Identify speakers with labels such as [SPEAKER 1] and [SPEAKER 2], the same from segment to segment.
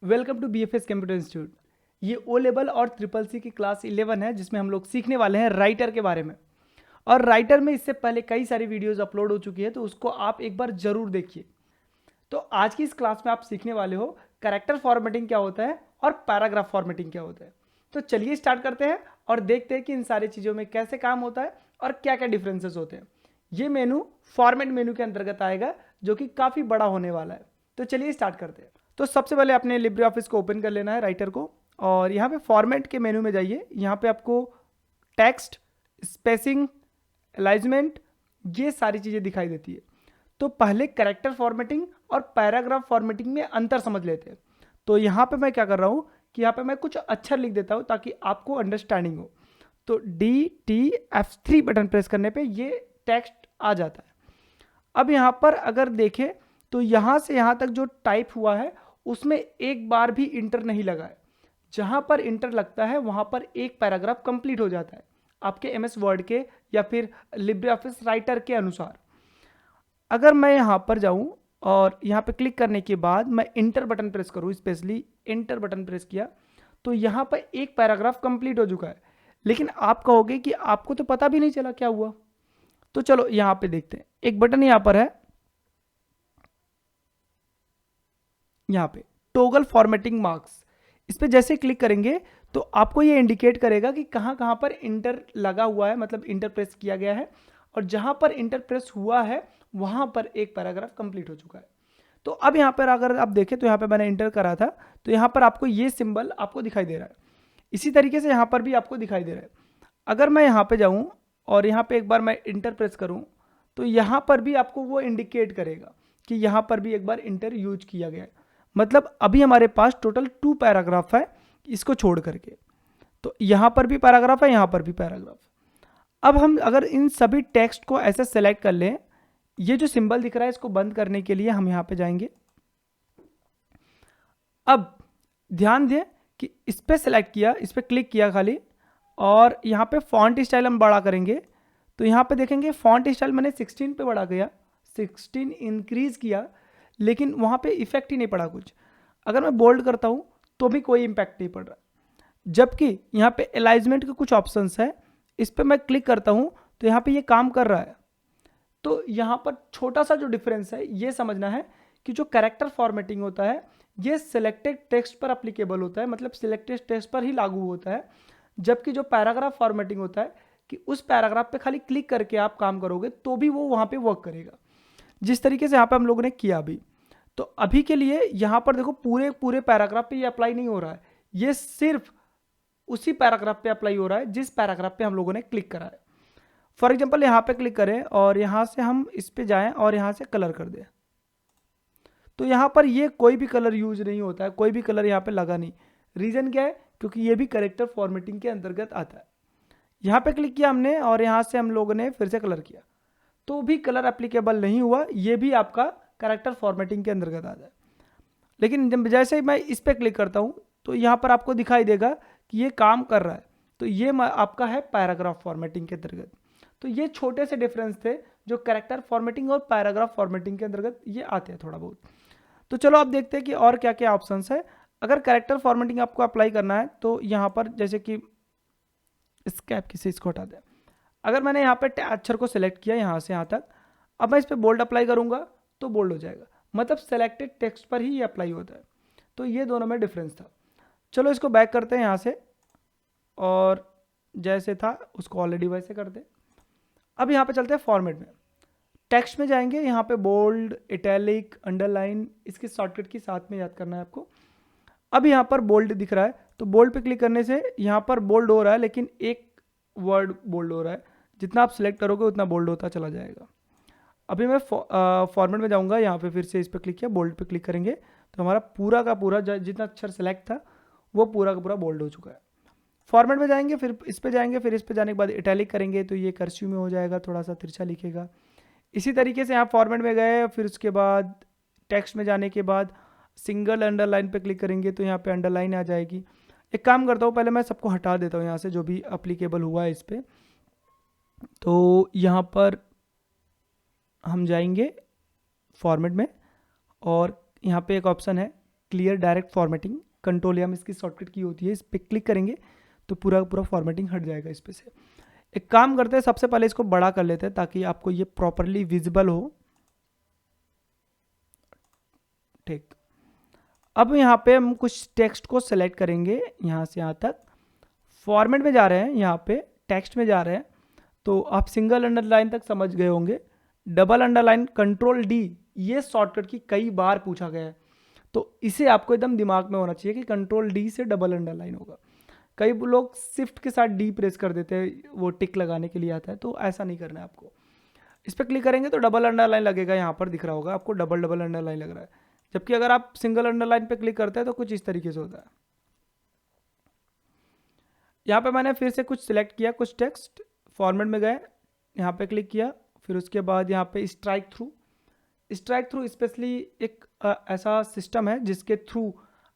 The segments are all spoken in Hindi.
[SPEAKER 1] Welcome to BFS computer institute. ये ओ लेवल और ट्रिपल सी की क्लास 11 है जिसमें हम लोग सीखने वाले हैं राइटर के बारे में। और राइटर में इससे पहले कई सारी वीडियोस अपलोड हो चुकी है, तो उसको आप एक बार जरूर देखिए। तो आज की इस क्लास में आप सीखने वाले हो कैरेक्टर फॉर्मेटिंग क्या होता है और पैराग्राफ फॉर्मेटिंग क्या होता है। तो चलिए स्टार्ट करते हैं और देखते हैं कि इन सारी चीज़ों में कैसे काम होता है और क्या क्या डिफरेंसेस होते हैं। ये मेनू फॉर्मेट मेनू के अंतर्गत आएगा जो कि काफ़ी बड़ा होने वाला है। तो चलिए स्टार्ट करते हैं। तो सबसे पहले अपने लिब्रे ऑफिस को ओपन कर लेना है, राइटर को, और यहाँ पे फॉर्मेट के मेनू में जाइए। यहाँ पे आपको टेक्स्ट, स्पेसिंग, अलाइजमेंट, ये सारी चीज़ें दिखाई देती है। तो पहले कैरेक्टर फॉर्मेटिंग और पैराग्राफ फॉर्मेटिंग में अंतर समझ लेते हैं। तो यहाँ पे मैं क्या कर रहा हूँ कि यहाँ पे मैं कुछ अक्षर लिख देता हूँ ताकि आपको अंडरस्टैंडिंग हो। तो DTF3 बटन प्रेस करने पे ये टेक्स्ट आ जाता है। अब यहाँ पर अगर देखें तो यहाँ से यहाँ तक जो टाइप हुआ है उसमें एक बार भी इंटर नहीं लगा है। जहाँ पर इंटर लगता है वहाँ पर एक पैराग्राफ कंप्लीट हो जाता है आपके MS वर्ड के या फिर लिब्रे ऑफिस राइटर के अनुसार। अगर मैं यहाँ पर जाऊँ और यहाँ पे क्लिक करने के बाद मैं इंटर बटन प्रेस करूँ, स्पेशली इंटर बटन प्रेस किया, तो यहाँ पर एक पैराग्राफ कंप्लीट हो चुका है। लेकिन आप कहोगे कि आपको तो पता भी नहीं चला क्या हुआ। तो चलो यहाँ पे देखते हैं। एक बटन यहाँ पर है, यहाँ पे टॉगल फॉर्मेटिंग मार्क्स। इस पर जैसे क्लिक करेंगे तो आपको ये इंडिकेट करेगा कि कहाँ कहाँ पर इंटर लगा हुआ है, मतलब इंटर प्रेस किया गया है, और जहाँ पर इंटर प्रेस हुआ है वहाँ पर एक पैराग्राफ कंप्लीट हो चुका है। तो अब यहाँ पर अगर आप देखें तो यहाँ पे मैंने इंटर करा था, तो यहाँ पर आपको ये सिंबल आपको दिखाई दे रहा है। इसी तरीके से यहाँ पर भी आपको दिखाई दे रहा है। अगर मैं यहाँ पे जाऊँ और यहाँ पे एक बार मैं इंटर प्रेस करूँ तो यहाँ पर भी आपको वो इंडिकेट करेगा कि यहाँ पर भी एक बार इंटर यूज किया गया है। मतलब अभी हमारे पास टोटल 2 पैराग्राफ है इसको छोड़ करके। तो यहाँ पर भी पैराग्राफ है, यहाँ पर भी पैराग्राफ। अब हम अगर इन सभी टेक्स्ट को ऐसे सेलेक्ट कर लें, ये जो सिंबल दिख रहा है इसको बंद करने के लिए हम यहाँ पे जाएंगे। अब ध्यान दें कि इस पर सेलेक्ट किया, इस पर क्लिक किया खाली, और यहाँ पे फॉन्ट स्टाइल हम बड़ा करेंगे। तो यहाँ पे देखेंगे फॉन्ट स्टाइल मैंने 16 पे बढ़ा गया, 16 इंक्रीज किया, लेकिन वहाँ पे इफेक्ट ही नहीं पड़ा कुछ। अगर मैं बोल्ड करता हूँ तो भी कोई इम्पैक्ट नहीं पड़ रहा। जबकि यहाँ पे अलाइजमेंट के कुछ ऑप्शंस है, इस पर मैं क्लिक करता हूँ तो यहाँ पे ये काम कर रहा है। तो यहाँ पर छोटा सा जो डिफरेंस है ये समझना है कि जो कैरेक्टर फॉर्मेटिंग होता है ये सिलेक्टेड टेक्स्ट पर अप्लीकेबल होता है, मतलब सिलेक्टेड टेक्स्ट पर ही लागू होता है। जबकि जो पैराग्राफ फॉर्मेटिंग होता है कि उस पैराग्राफ पे खाली क्लिक करके आप काम करोगे तो भी वो वहाँ पे वर्क करेगा, जिस तरीके से यहाँ पे हम लोगों ने किया अभी। तो अभी के लिए यहाँ पर देखो पूरे पूरे पैराग्राफ पे ये अप्लाई नहीं हो रहा है, ये सिर्फ उसी पैराग्राफ पे अप्लाई हो रहा है जिस पैराग्राफ पे हम लोगों ने क्लिक करा है। फॉर एग्जाम्पल यहाँ पे क्लिक करें और यहाँ से हम इस पे जाएं और यहाँ से कलर कर दें, तो यहाँ पर ये कोई भी कलर यूज नहीं होता है, कोई भी कलर यहाँ पे लगा नहीं। रीज़न क्या है? क्योंकि ये भी कैरेक्टर फॉर्मेटिंग के अंतर्गत आता है। यहाँ पे क्लिक किया हमने और यहाँ से हम लोगों ने फिर से कलर किया तो भी कलर एप्लीकेबल नहीं हुआ, ये भी आपका कैरेक्टर फॉर्मेटिंग के अंतर्गत आता है। लेकिन जब जैसे ही मैं इस पर क्लिक करता हूँ तो यहाँ पर आपको दिखाई देगा कि ये काम कर रहा है। तो ये आपका है पैराग्राफ फॉर्मेटिंग के अंतर्गत। तो ये छोटे से डिफरेंस थे जो कैरेक्टर फॉर्मेटिंग और पैराग्राफ फॉर्मेटिंग के अंतर्गत ये आते हैं थोड़ा बहुत। तो चलो अब देखते हैं कि और क्या क्या ऑप्शंस है। अगर कैरेक्टर फॉर्मेटिंग आपको अप्लाई करना है तो यहाँ पर जैसे कि स्कैप किसी इसको हटा दें। अगर मैंने यहाँ पे अक्षर को सिलेक्ट किया यहाँ से यहाँ तक, अब मैं इस पर बोल्ड अप्लाई करूँगा तो बोल्ड हो जाएगा, मतलब सेलेक्टेड टेक्स्ट पर ही ये अप्लाई होता है। तो ये दोनों में डिफरेंस था। चलो इसको बैक करते हैं यहाँ से और जैसे था उसको ऑलरेडी वैसे कर दें। अब यहाँ पे चलते हैं फॉर्मेट में। टेक्स्ट में जाएंगे, यहाँ पे बोल्ड, इटैलिक, अंडरलाइन, इसकी शॉर्टकट की साथ में याद करना है आपको। अब यहाँ पर बोल्ड दिख रहा है तो बोल्ड पे क्लिक करने से यहाँ पर बोल्ड हो रहा है, लेकिन एक वर्ड बोल्ड हो रहा है। जितना आप सिलेक्ट करोगे उतना बोल्ड होता चला जाएगा। अभी मैं फॉर्मेट में जाऊँगा, यहाँ पे फिर से इस पर क्लिक किया, बोल्ड पे क्लिक करेंगे तो हमारा पूरा का पूरा जितना अक्षर सेलेक्ट था वो पूरा का पूरा बोल्ड हो चुका है। फॉर्मेट में जाएंगे, फिर इस पे जाएंगे, फिर इस पे जाने के बाद इटैलिक करेंगे तो ये कर्सिव में हो जाएगा, थोड़ा सा तिरछा लिखेगा। इसी तरीके से यहाँ फॉर्मेट में गए, फिर उसके बाद टेक्स्ट में जाने के बाद सिंगल अंडरलाइन पे क्लिक करेंगे तो यहाँ पे अंडरलाइन आ जाएगी। एक काम करता हूँ, पहले मैं सबको हटा देता हूँ यहाँ से जो भी अप्लीकेबल हुआ है इस पर। तो यहाँ पर हम जाएंगे फॉर्मेट में और यहाँ पे एक ऑप्शन है clear direct formatting, control M इसकी शॉर्टकट की होती है, इस पर क्लिक करेंगे तो पूरा का पूरा फॉर्मेटिंग हट जाएगा इस पे से। एक काम करते हैं, सबसे पहले इसको बड़ा कर लेते हैं ताकि आपको ये प्रॉपरली विजिबल हो। ठीक, अब यहाँ पे हम कुछ टेक्स्ट को सेलेक्ट करेंगे, यहाँ से यहाँ तक फॉर्मेट में जा रहे हैं, यहाँ पे टेक्स्ट में जा रहे हैं। तो आप सिंगल अंडरलाइन तक समझ गए होंगे। डबल अंडरलाइन कंट्रोल डी, ये शॉर्टकट की कई बार पूछा गया है, तो इसे आपको एकदम दिमाग में होना चाहिए कि कंट्रोल डी से डबल अंडरलाइन होगा। कई लोग शिफ्ट के साथ डी प्रेस कर देते हैं, वो टिक लगाने के लिए आता है, तो ऐसा नहीं करना है आपको। इस पर क्लिक करेंगे तो डबल अंडरलाइन लगेगा, यहाँ पर दिख रहा होगा आपको डबल डबल अंडरलाइन लग रहा है। जबकि अगर आप सिंगल अंडरलाइन पे क्लिक करते हैं तो कुछ इस तरीके से होता है। यहाँ पे मैंने फिर से कुछ सिलेक्ट किया, कुछ टेक्स्ट फॉर्मेट में गए, यहाँ पे क्लिक किया, फिर उसके बाद यहाँ पे स्ट्राइक थ्रू स्पेशली एक ऐसा सिस्टम है जिसके थ्रू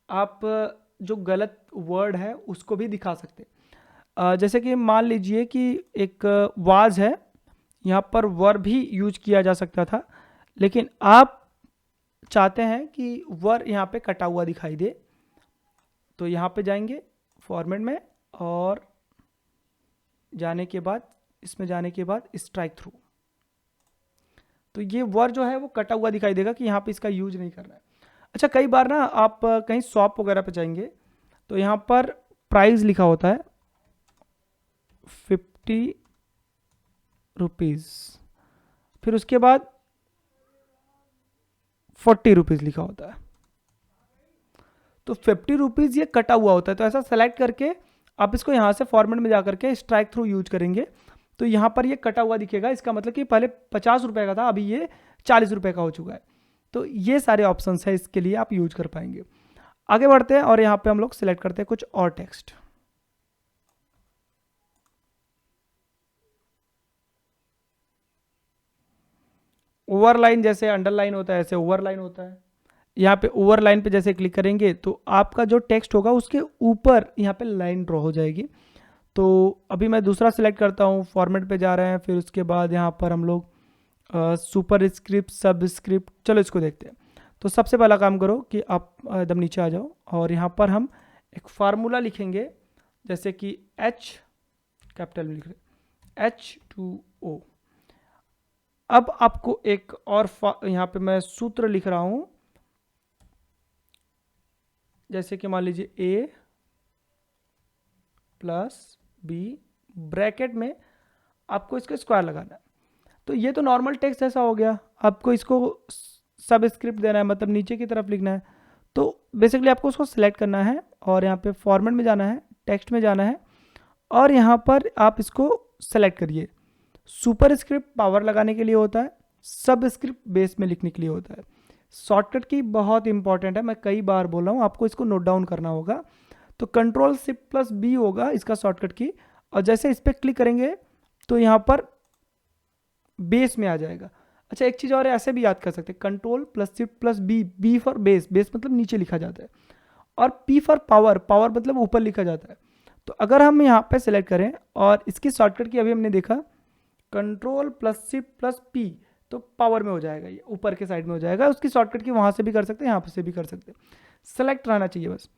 [SPEAKER 1] आप जो गलत वर्ड है उसको भी दिखा सकते हैं। जैसे कि मान लीजिए कि एक वाज है, यहाँ पर वर भी यूज किया जा सकता था, लेकिन आप चाहते हैं कि वर यहाँ पे कटा हुआ दिखाई दे, तो यहाँ पे जाएंगे फॉर्मेट में और जाने के बाद इसमें जाने के बाद स्ट्राइक थ्रू, तो ये वर जो है वो कटा हुआ दिखाई देगा कि यहाँ पे इसका यूज नहीं करना है। अच्छा, कई बार ना आप कहीं शॉप वगैरह पे जाएंगे तो यहाँ पर प्राइस लिखा होता है 50 रुपीज़, फिर उसके बाद 40 रुपीज़ लिखा होता है, तो 50 रुपीज़ ये कटा हुआ होता है। तो ऐसा सेलेक्ट करके आप इसको यहाँ से फॉर्मेट में जा करके स्ट्राइक थ्रू यूज करेंगे तो यहाँ पर ये कटा हुआ दिखेगा। इसका मतलब कि पहले 50 रुपये का था, अभी ये 40 रुपये का हो चुका है। तो ये सारे ऑप्शंस है, इसके लिए आप यूज कर पाएंगे। आगे बढ़ते हैं और यहाँ पे हम लोग सिलेक्ट करते हैं कुछ और टेक्स्ट। ओवरलाइन जैसे अंडरलाइन होता है ऐसे ओवरलाइन होता है। यहाँ पे ओवरलाइन पे जैसे क्लिक करेंगे तो आपका जो टेक्स्ट होगा उसके ऊपर यहाँ पे लाइन ड्रॉ हो जाएगी। तो अभी मैं दूसरा सिलेक्ट करता हूँ, फॉर्मेट पे जा रहे हैं, फिर उसके बाद यहाँ पर हम लोग सुपर स्क्रिप्ट, सब स्क्रिप्ट, चलो इसको देखते हैं। तो सबसे पहला काम करो कि आप एकदम नीचे आ जाओ और यहाँ पर हम एक फार्मूला लिखेंगे, जैसे कि H कैपिटल में लिख रहे H2O। अब आपको एक और यहाँ पे मैं सूत्र लिख रहा हूँ, जैसे कि मान लीजिए A प्लस B ब्रैकेट में आपको इसका स्क्वायर लगाना है। तो ये तो नॉर्मल टेक्स्ट जैसा हो गया, आपको इसको सब स्क्रिप्ट देना है, मतलब नीचे की तरफ लिखना है। तो बेसिकली आपको उसको सिलेक्ट करना है और यहाँ पे फॉर्मेट में जाना है, टेक्स्ट में जाना है और यहाँ पर आप इसको सेलेक्ट करिए। सुपर स्क्रिप्ट पावर लगाने के लिए होता है, सब स्क्रिप्ट बेस में लिखने के लिए होता है। शॉर्टकट की बहुत इंपॉर्टेंट है, मैं कई बार बोल रहा हूँ, आपको इसको नोट डाउन करना होगा। तो कंट्रोल शिफ्ट प्लस बी होगा इसका शॉर्टकट की, और जैसे इस पर क्लिक करेंगे तो यहाँ पर बेस में आ जाएगा। अच्छा, एक चीज़ और ऐसे भी याद कर सकते हैं, control plus shift plus B, B for base, base मतलब नीचे लिखा जाता है, और पी फॉर पावर, पावर मतलब ऊपर लिखा जाता है। तो अगर हम यहाँ पे सेलेक्ट करें और इसकी शॉर्टकट की अभी हमने देखा control plus shift plus P, तो पावर में हो जाएगा, ये ऊपर के साइड में हो जाएगा। उसकी शॉर्टकट की वहाँ से भी कर सकते हैं, यहाँ से भी कर सकते हैं, सेलेक्ट रहना चाहिए बस।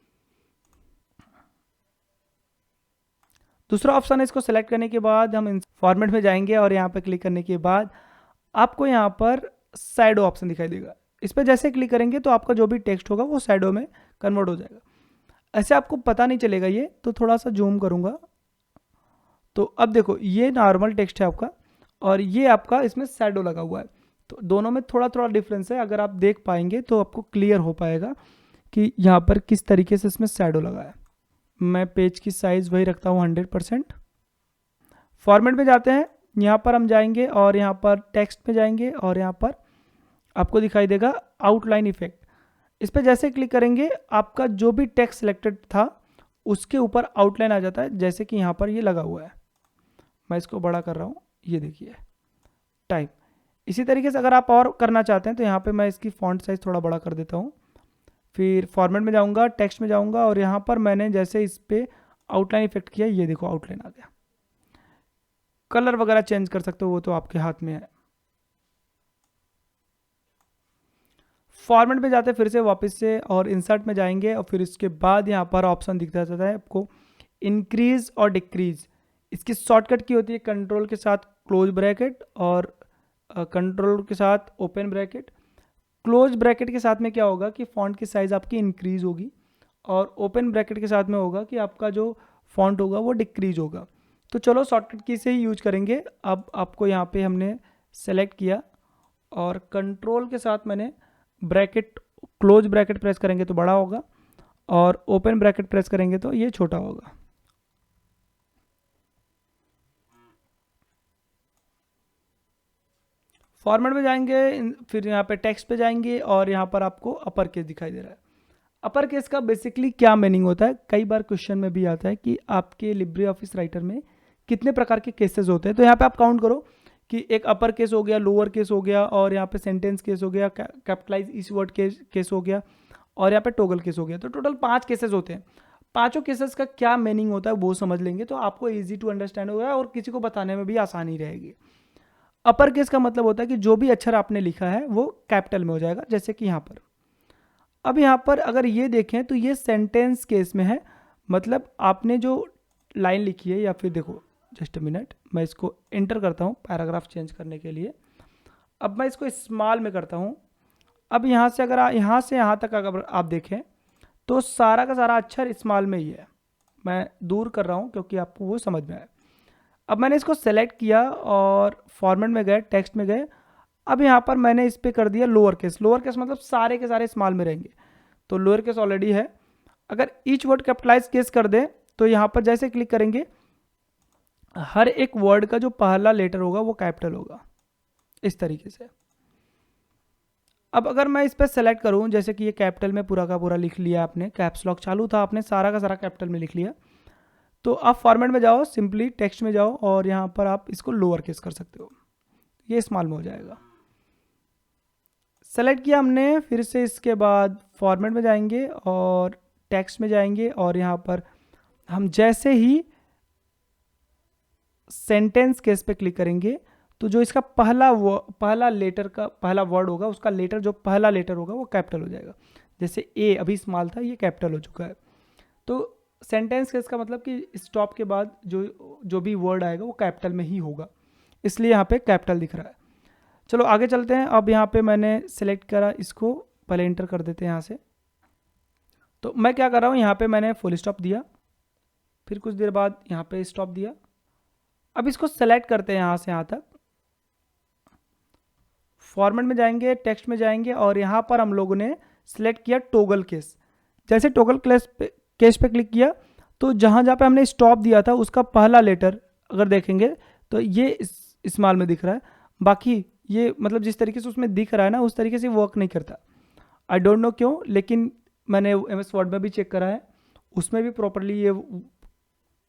[SPEAKER 1] दूसरा ऑप्शन है, इसको सेलेक्ट करने के बाद हम फॉर्मेट में जाएंगे और यहाँ पर क्लिक करने के बाद आपको यहाँ पर शैडो ऑप्शन दिखाई देगा। इस पर जैसे क्लिक करेंगे तो आपका जो भी टेक्स्ट होगा वो शैडो में कन्वर्ट हो जाएगा। ऐसे आपको पता नहीं चलेगा ये, तो थोड़ा सा जूम करूँगा तो अब देखो ये नॉर्मल टेक्स्ट है आपका और ये आपका इसमें शैडो लगा हुआ है। तो दोनों में थोड़ा थोड़ा डिफरेंस है, अगर आप देख पाएंगे तो आपको क्लियर हो पाएगा कि यहाँ पर किस तरीके से इसमें शैडो लगा है। मैं पेज की साइज़ वही रखता हूँ 100%। फॉर्मेट में जाते हैं, यहाँ पर हम जाएंगे और यहाँ पर टेक्स्ट में जाएंगे और यहाँ पर आपको दिखाई देगा आउटलाइन इफेक्ट। इस पर जैसे क्लिक करेंगे आपका जो भी टेक्स्ट सिलेक्टेड था उसके ऊपर आउटलाइन आ जाता है, जैसे कि यहाँ पर ये लगा हुआ है। मैं इसको बड़ा कर रहा हूँ, ये देखिए टाइप। इसी तरीके से अगर आप और करना चाहते हैं तो यहाँ पे मैं इसकी फॉन्ट साइज़ थोड़ा बड़ा कर देता हूँ। फिर फॉर्मेट में जाऊँगा, टेक्स्ट में जाऊँगा और यहाँ पर मैंने जैसे इस पर आउटलाइन इफेक्ट किया, ये देखो आउटलाइन आ गया। कलर वगैरह चेंज कर सकते हो, वो तो आपके हाथ में है। फॉर्मेट में जाते हैं फिर से वापस से और इंसर्ट में जाएंगे और फिर इसके बाद यहाँ पर ऑप्शन दिखता रहता है आपको इंक्रीज और डिक्रीज। इसकी शॉर्टकट की होती है कंट्रोल के साथ क्लोज ब्रैकेट और कंट्रोल के साथ ओपन ब्रैकेट। क्लोज ब्रैकेट के साथ में क्या होगा कि फ़ॉन्ट की साइज़ आपकी इंक्रीज होगी और ओपन ब्रैकेट के साथ में होगा कि आपका जो फ़ॉन्ट होगा वो डिक्रीज होगा। तो चलो शॉर्टकट की से ही यूज करेंगे। अब आपको यहाँ पे हमने सेलेक्ट किया और कंट्रोल के साथ मैंने ब्रैकेट क्लोज ब्रैकेट प्रेस करेंगे तो बड़ा होगा और ओपन ब्रैकेट प्रेस करेंगे तो ये छोटा होगा। फॉर्मेट में जाएंगे फिर यहाँ पे टेक्स्ट पे जाएंगे और यहाँ पर आपको अपर केस दिखाई दे रहा है। अपर केस का बेसिकली क्या मीनिंग होता है, कई बार क्वेश्चन में भी आता है कि आपके लिब्रे ऑफिस राइटर में कितने प्रकार के केसेस होते हैं। तो यहाँ पे आप काउंट करो कि एक अपर केस हो गया, लोअर केस हो गया और यहाँ पे सेंटेंस केस हो गया, कैपिटलाइज इस वर्ड केस हो गया और यहाँ पे टोगल केस हो गया। तो टोटल 5 केसेस होते हैं। पांचों केसेस का क्या मीनिंग होता है वो समझ लेंगे तो आपको ईजी टू अंडरस्टैंड होगा और किसी को बताने में भी आसानी रहेगी। अपर केस का मतलब होता है कि जो भी अक्षर आपने लिखा है वो कैपिटल में हो जाएगा, जैसे कि यहाँ पर। अब यहाँ पर अगर ये देखें तो ये सेंटेंस केस में है, मतलब आपने जो लाइन लिखी है या फिर देखो जस्ट अ मिनट मैं इसको एंटर करता हूँ पैराग्राफ चेंज करने के लिए। अब मैं इसको स्मॉल में करता हूँ। अब यहाँ से अगर यहाँ से यहाँ तक अगर आप देखें तो सारा का सारा अक्षर स्मॉल में ही है। मैं दूर कर रहा हूँ क्योंकि आपको वो समझ में आए। अब मैंने इसको सेलेक्ट किया और फॉर्मेट में गए, टेक्स्ट में गए। अब यहाँ पर मैंने इस पर कर दिया लोअर केस। लोअर केस मतलब सारे के सारे स्मॉल में रहेंगे, तो लोअर केस ऑलरेडी है। अगर ईच वर्ड कैपिटलाइज केस कर दे तो यहाँ पर जैसे क्लिक करेंगे हर एक वर्ड का जो पहला लेटर होगा वो कैपिटल होगा, इस तरीके से। अब अगर मैं इस पर सेलेक्ट करूँ, जैसे कि ये कैपिटल में पूरा का पूरा लिख लिया आपने, कैप्स लॉक चालू था, आपने सारा का सारा कैपिटल में लिख लिया, तो आप फॉर्मेट में जाओ, सिंपली टेक्स्ट में जाओ और यहाँ पर आप इसको लोअर केस कर सकते हो, ये स्मॉल में हो जाएगा। सेलेक्ट किया हमने, फिर से इसके बाद फॉर्मेट में जाएंगे और टेक्स्ट में जाएंगे और यहाँ पर हम जैसे ही सेंटेंस केस पे क्लिक करेंगे तो जो इसका पहला लेटर का पहला वर्ड होगा उसका लेटर जो पहला लेटर होगा वो कैपिटल हो जाएगा। जैसे ए अभी स्मॉल था, ये कैपिटल हो चुका है। तो सेंटेंस केस का मतलब कि स्टॉप के बाद जो भी वर्ड आएगा वो कैपिटल में ही होगा, इसलिए यहाँ पे कैपिटल दिख रहा है। चलो आगे चलते हैं। अब यहाँ पे मैंने सेलेक्ट करा, इसको पहले एंटर कर देते हैं यहाँ से। तो मैं क्या कर रहा हूँ, यहाँ पे मैंने फुल स्टॉप दिया, फिर कुछ देर बाद यहाँ पे स्टॉप दिया। अब इसको सेलेक्ट करते हैं यहाँ से यहाँ तक, फॉर्मेट में जाएंगे, टेक्स्ट में जाएंगे और यहाँ पर हम लोगों ने सेलेक्ट किया टोगल केस। जैसे टोगल केस पे क्लिक किया तो जहाँ जहाँ पे हमने स्टॉप दिया था उसका पहला लेटर अगर देखेंगे तो ये स्मॉल में दिख रहा है, बाकी ये मतलब जिस तरीके से उसमें दिख रहा है ना उस तरीके से वर्क नहीं करता। आई डोंट नो क्यों, लेकिन मैंने MS वर्ड में भी चेक करा है, उसमें भी प्रॉपरली ये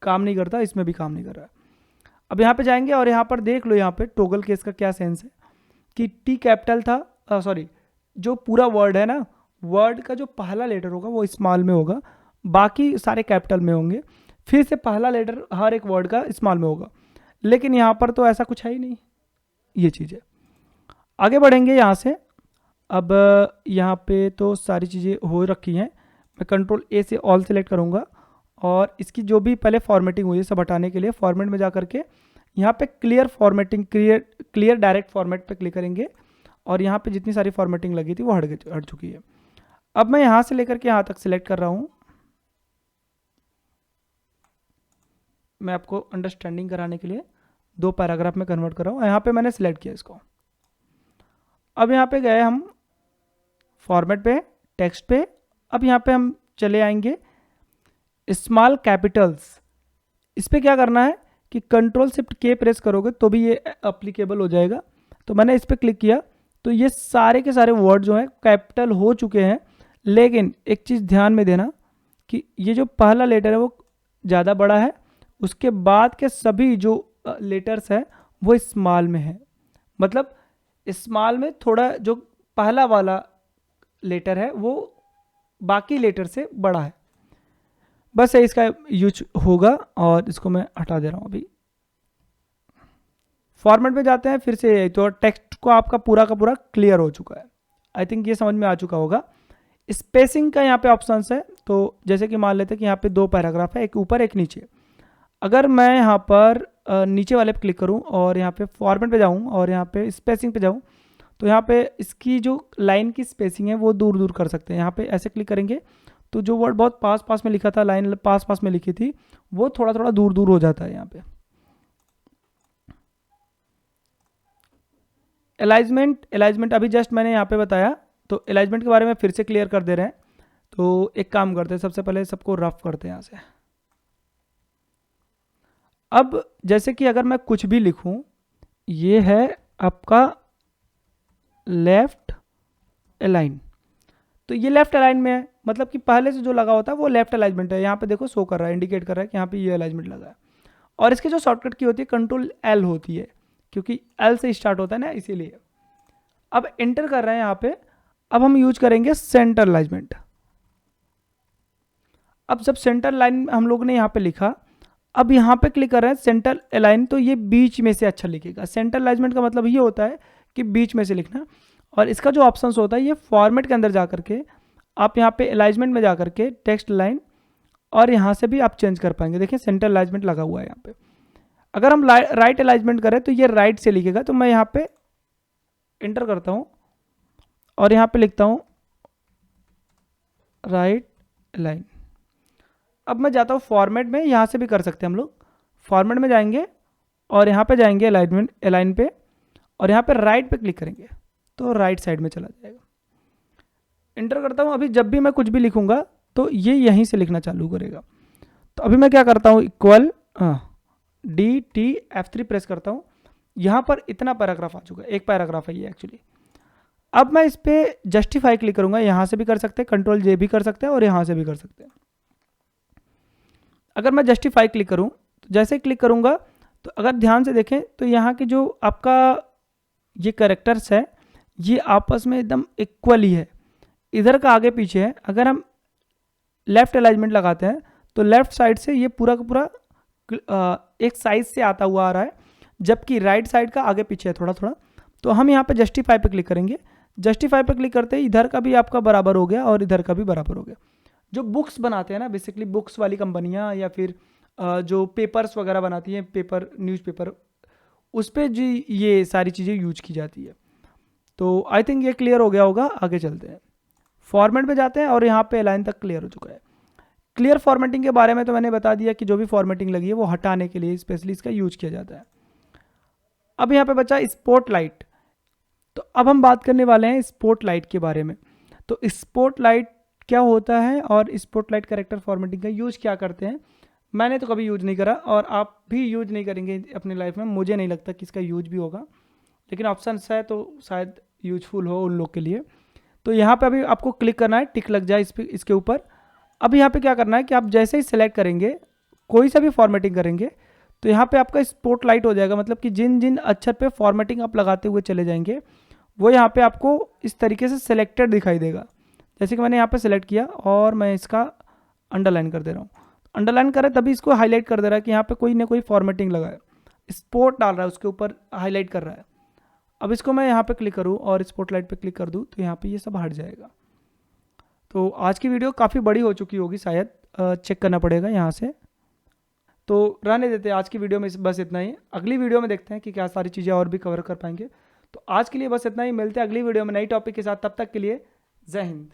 [SPEAKER 1] काम नहीं करता, इसमें भी काम नहीं कर रहा है। अब यहाँ पे जाएंगे और यहाँ पर देख लो, यहाँ पे टोगल केस का क्या सेंस है कि टी कैपिटल था, सॉरी जो पूरा वर्ड है ना, वर्ड का जो पहला लेटर होगा वो स्मॉल में होगा, बाकी सारे कैपिटल में होंगे, फिर से पहला लेटर हर एक वर्ड का स्मॉल में होगा। लेकिन यहाँ पर तो ऐसा कुछ है ही नहीं, ये चीज़ है। आगे बढ़ेंगे यहाँ से। अब यहाँ पे तो सारी चीज़ें हो रखी हैं, मैं कंट्रोल A से ऑल सेलेक्ट करूँगा और इसकी जो भी पहले फॉर्मेटिंग हुई है सब हटाने के लिए फॉर्मेट में जा करके यहाँ पे clear formatting clear direct format पे क्लिक करेंगे और यहाँ पे जितनी सारी फॉर्मेटिंग लगी थी वो हट चुकी है। अब मैं यहाँ से लेकर के यहाँ तक सिलेक्ट कर रहा हूँ, मैं आपको अंडरस्टैंडिंग कराने के लिए 2 पैराग्राफ में कन्वर्ट कर रहा हूँ। यहाँ पे मैंने सिलेक्ट किया इसको। अब यहाँ पे गए हम फॉर्मेट पे, टेक्स्ट पे। अब यहाँ पे हम चले आएंगे स्मॉल कैपिटल्स। इस पर क्या करना है कि कंट्रोल शिफ्ट K प्रेस करोगे तो भी ये अप्लीकेबल हो जाएगा। तो मैंने इस पर क्लिक किया तो ये सारे के सारे वर्ड जो हैं कैपिटल हो चुके हैं, लेकिन एक चीज़ ध्यान में देना कि ये जो पहला लेटर है वो ज़्यादा बड़ा है, उसके बाद के सभी जो लेटर्स हैं वो स्मॉल में है। मतलब स्मॉल में थोड़ा जो पहला वाला लेटर है वो बाकी लेटर से बड़ा है, बस इसका यूज होगा और इसको मैं हटा दे रहा हूँ। अभी फॉर्मेट में जाते हैं फिर से, तो टेक्स्ट को आपका पूरा का पूरा क्लियर हो चुका है। आई थिंक ये समझ में आ चुका होगा। स्पेसिंग का यहाँ पे ऑप्शंस है, तो जैसे कि मान लेते हैं कि यहाँ पे 2 पैराग्राफ है, एक ऊपर एक नीचे। अगर मैं यहाँ पर नीचे वाले पे क्लिक करूँ और यहाँ पे फॉर्मेट पे जाऊँ और यहाँ पे स्पेसिंग पे जाऊँ, तो यहाँ पे इसकी जो लाइन की स्पेसिंग है वो दूर दूर कर सकते हैं। यहाँ पे ऐसे क्लिक करेंगे तो जो वर्ड बहुत पास पास में लिखा था, लाइन पास पास में लिखी थी, वो थोड़ा थोड़ा दूर दूर हो जाता है। यहाँ पे एलाइजमेंट अभी जस्ट मैंने यहाँ पे बताया, तो एलाइजमेंट के बारे में फिर से क्लियर कर दे रहे हैं। तो एक काम करते हैं, सबसे पहले सबको रफ करते हैं यहाँ से। अब जैसे कि अगर मैं कुछ भी लिखूं, ये है आपका लेफ्ट अलाइन, तो ये लेफ्ट अलाइन में है, मतलब कि पहले से जो लगा होता है वो लेफ्ट अलाइनमेंट है। यहाँ पे देखो शो कर रहा है, इंडिकेट कर रहा है कि यहाँ पे ये अलाइनमेंट लगा है। और इसकी जो शॉर्टकट की होती है कंट्रोल एल होती है, क्योंकि एल से स्टार्ट होता है ना, इसीलिए। अब एंटर कर रहे हैं यहाँ पे। अब हम यूज करेंगे सेंटर अलाइनमेंट। अब जब सेंटर लाइन हम लोग ने यहाँ पे लिखा, अब यहाँ पे क्लिक कर रहे हैं सेंटर अलाइन, तो ये बीच में से अच्छा लिखेगा। सेंटर अलाइनमेंट का मतलब ये होता है कि बीच में से लिखना। और इसका जो ऑप्शंस होता है, ये फॉर्मेट के अंदर जा करके आप यहाँ पे अलाइनमेंट में जा करके टेक्स्ट लाइन, और यहाँ से भी आप चेंज कर पाएंगे। देखिए सेंटर अलाइनमेंट लगा हुआ है यहाँ पे। अगर हम राइट अलाइनमेंट करें तो ये राइट से लिखेगा। तो मैं यहाँ पे एंटर करता हूँ और यहाँ पे लिखता हूँ राइट अलाइन। अब मैं जाता हूँ फॉर्मेट में, यहाँ से भी कर सकते हैं हम लोग। फॉर्मेट में जाएंगे और यहाँ पे जाएंगे अलाइन पे, और यहाँ पे राइट पे क्लिक करेंगे तो राइट साइड में चला जाएगा। एंटर करता हूँ। अभी जब भी मैं कुछ भी लिखूंगा तो ये यहीं से लिखना चालू करेगा। तो अभी मैं क्या करता हूँ, इक्वल DT F3 प्रेस करता हूँ। यहाँ पर इतना पैराग्राफ आ चुका है, एक पैराग्राफ है ये एक्चुअली। अब मैं इस पर जस्टिफाई क्लिक करूँगा। यहाँ से भी कर सकते हैं, कंट्रोल J भी कर सकते हैं, और यहाँ से भी कर सकते हैं। अगर मैं जस्टिफाई क्लिक करूं, तो जैसे क्लिक करूंगा तो अगर ध्यान से देखें तो यहाँ के जो आपका ये कैरेक्टर्स है, ये आपस में एकदम इक्वल ही है, इधर का आगे पीछे है। अगर हम लेफ्ट अलाइनमेंट लगाते हैं तो लेफ्ट साइड से ये पूरा का पूरा एक साइज से आता हुआ आ रहा है, जबकि राइट साइड का आगे पीछे है थोड़ा थोड़ा। तो हम यहाँ पे जस्टिफाई पे क्लिक करेंगे। जस्टिफाई पे क्लिक करते ही इधर का भी आपका बराबर हो गया और इधर का भी बराबर हो गया। जो बुक्स बनाते हैं ना, बेसिकली बुक्स वाली कंपनियां, या फिर जो पेपर्स वगैरह बनाती हैं, पेपर न्यूज़पेपर, उस पर जी ये सारी चीज़ें यूज की जाती है। तो आई थिंक ये क्लियर हो गया होगा। आगे चलते हैं, फॉर्मेट में जाते हैं और यहाँ पे लाइन तक क्लियर हो चुका है। क्लियर फॉर्मेटिंग के बारे में तो मैंने बता दिया कि जो भी फॉर्मेटिंग लगी है वो हटाने के लिए स्पेशली इसका यूज किया जाता है। अब यहाँ पे बचा स्पॉटलाइट। तो अब हम बात करने वाले हैं स्पॉटलाइट के बारे में। तो स्पॉटलाइट क्या होता है और स्पॉटलाइट कैरेक्टर फॉर्मेटिंग का यूज क्या करते हैं, मैंने तो कभी यूज नहीं करा और आप भी यूज नहीं करेंगे अपनी लाइफ में। मुझे नहीं लगता कि इसका यूज भी होगा, लेकिन ऑप्शन है तो शायद यूजफुल हो उन लोग के लिए। तो यहाँ पे अभी आपको क्लिक करना है, टिक लग जाए इसके ऊपर। अब यहाँ पे क्या करना है कि आप जैसे ही सिलेक्ट करेंगे, कोई सा भी फॉर्मेटिंग करेंगे, तो यहाँ पे आपका स्पॉटलाइट हो जाएगा। मतलब कि जिन जिन अक्षर पे फॉर्मेटिंग आप लगाते हुए चले जाएंगे, वो यहाँ पे आपको इस तरीके से सिलेक्टेड दिखाई देगा। जैसे कि मैंने यहाँ पे सिलेक्ट किया और मैं इसका अंडरलाइन कर दे रहा हूँ। अंडरलाइन करें तभी इसको हाईलाइट कर दे रहा है कि यहाँ पे कोई ना कोई फॉर्मेटिंग लगा है, स्पॉट डाल रहा है, उसके ऊपर हाईलाइट कर रहा है। अब इसको मैं यहाँ पे क्लिक करूँ और स्पॉटलाइट पे क्लिक कर दूँ तो यहाँ पे ये सब हट जाएगा। तो आज की वीडियो काफ़ी बड़ी हो चुकी होगी शायद, चेक करना पड़ेगा यहाँ से। तो रहने देते हैं आज की वीडियो में बस इतना ही। अगली वीडियो में देखते हैं कि क्या सारी चीज़ें और भी कवर कर पाएंगे। तो आज के लिए बस इतना ही, मिलते हैं अगली वीडियो में नई टॉपिक के साथ। तब तक के लिए जय हिंद।